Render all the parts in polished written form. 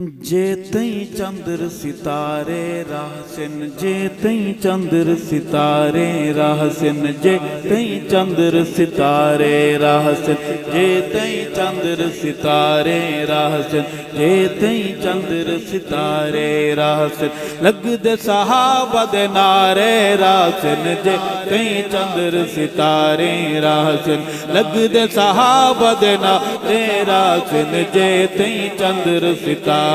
जे तई चंद्र सितारे राहसिन, जे तई चंद्र सितारे राहसिन, जे तई चंद्र सितारे राहसिन, जे तई चंद्र सितारे राहसिन, जे तई चंद्र सितारे राहसिन, लगदे सहाबा दे नारे राहसिन, जे तई चंद्र सितारे राहसिन, लगदे सहाबा दे नारे राहसिन, जे तई चंद्र सितारे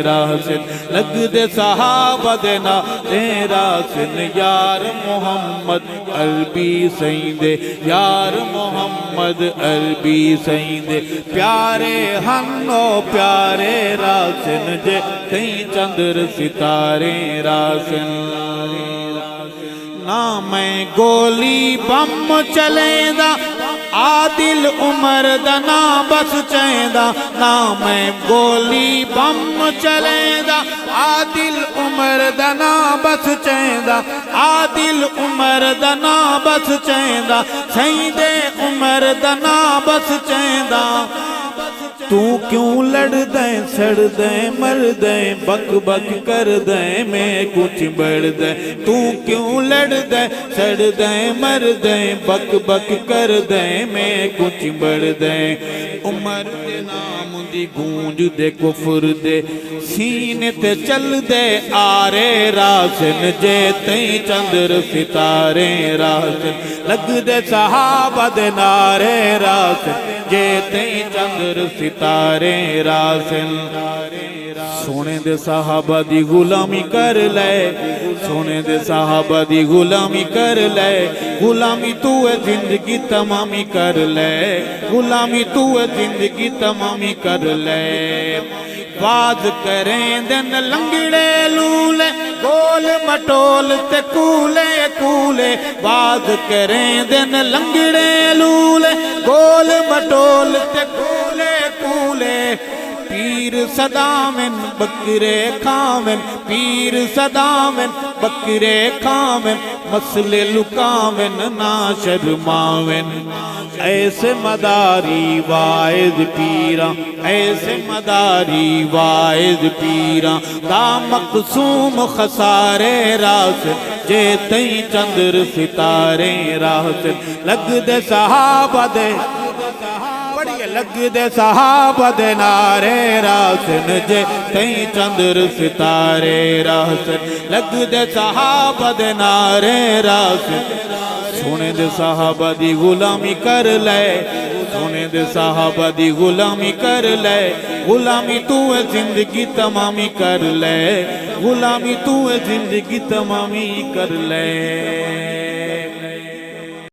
राहसिन, लगदे सहाबा दे नारे राहसिन, यार मोहम्मद अरबी सईंदे, यार मोहम्मद अरबी सईंदे, प्यारे हन्नो प्यारे राहसिन, जे तई चंद्र सितारे राहसिन। ना मैं गोली बम चलेंदा आदिल उमर दा ना बस चेंदा, ना मैं गोली बम चलेंदा आदिल उमर दा ना बस चेंदा, आदिल उमर दा ना बस चेंदा, सईदे उमर दा ना बस चेंदा। तू क्यों लड़ दे सड़ दे मर दे बक बक कर दे मैं कुछ बढ़ दे, तू क्यों लड़ दे सड़ दे मर दे बक बक कर दे मैं कुछ बढ़ दे। उमर दे नाम दी गूंज दे कुफर दे सीने ते चल दे आरे राहसिन, जे तई चंद्र सितारे राहसिन, लगदे सहाबा दे नारे राहसिन, जे तई चंद्र सितारे राहसिन। सोने दे सहाबा दी गुलामी कर ले, सोने दे सहाबा दी गुलामी कर ले, गुलामी तू है जिंदगी तमामी कर ले, गुलामी तू है जिंदगी तमामी कर ले। बाज करें दिन लंगड़े लूले गोल मटोल ते कूले कूले, बाज करें दिन लंगड़े लूले गोल मटोल ते कूले कूले। पीर सदावन बकरे खावन, पीर सदावन बकरे खावन, मसले लुकावन ना शर्मावन। ऐसे मदारी वाइद पीरा, ऐसे मदारी वाइद पीरा, दा मकसूम खसारे राहसिन, जे तई चंद्र सितारे राहसिन, लगदे सहाबा दे लगदे सहाबा दे नारे राहसिन, जे तई चंद्र सितारे राहसिन, लगदे सहाबा दे नारे राहसिन। सोने दे सहाबा दी गुलामी कर ले, सोने दे सहाबा दी गुलामी कर ले, गुलामी तू है जिंदगी तमामी कर ले, गुलामी तू है जिंदगी तमामी कर ले।